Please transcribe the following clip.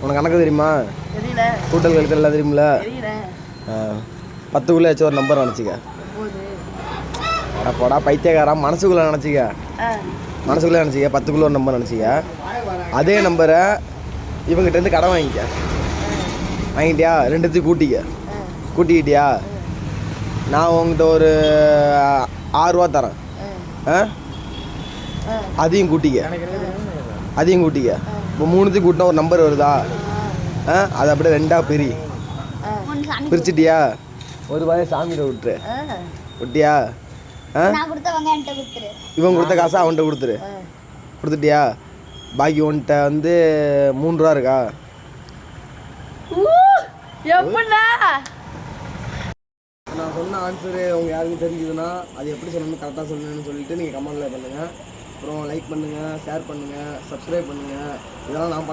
உனக்கு கணக்கு தெரியுமா? தெரியல. கூட்டல் கழித்தல் எல்லாம் தெரியுமில்ல? தெரியல. 10க்குள்ளே ஏதாச்சும் ஒரு நம்பர் நினச்சிக்க. 9. அட போடா பைத்தியக்காரா, மனசுக்குள்ளே நினச்சிக்க. மனசுக்குள்ளே நினச்சிக்க, 10க்குள்ளே ஒரு நம்பர் நினச்சிக்க. அதே நம்பரை இவங்ககிட்டேருந்து கடன் வாங்கிக்க. வாங்கிட்டியா? ரெண்டுத்தையும் கூட்டிக்க. கூட்டிக்கிட்டியா? நான் உங்கள்கிட்ட ஒரு 6 ரூபா தரேன். அதையும் கூட்டிக்க. அதையும் கூட்டிக்க. இப்போ 3த்தையும் கூட்டினா ஒரு நம்பர் வருதா? அதை அப்படியே 2ஆக பிரிச்சிட்டியா? ஒரு ரூபாயை சாமிகிட்ட விட்டுரு. விட்டியா? இவன் கொடுத்த காசை அவன்கிட்ட கொடுத்துரு. கொடுத்துட்டியா? பாக்கி உன்கிட்ட வந்து 3 ரூபா இருக்கா? நான் சொன்ன ஆன்சரு அவங்க யாருக்கும் தெரிஞ்சுதுன்னா அது எப்படி சொல்லணும்னு கரெக்டாக சொல்லணும்னு சொல்லிட்டு நீங்கள் கமெண்ட்டில் பண்ணுங்கள். அப்புறம் லைக் பண்ணுங்கள், ஷேர் பண்ணுங்கள், சப்ஸ்கிரைப் பண்ணுங்கள். இதெல்லாம் நான்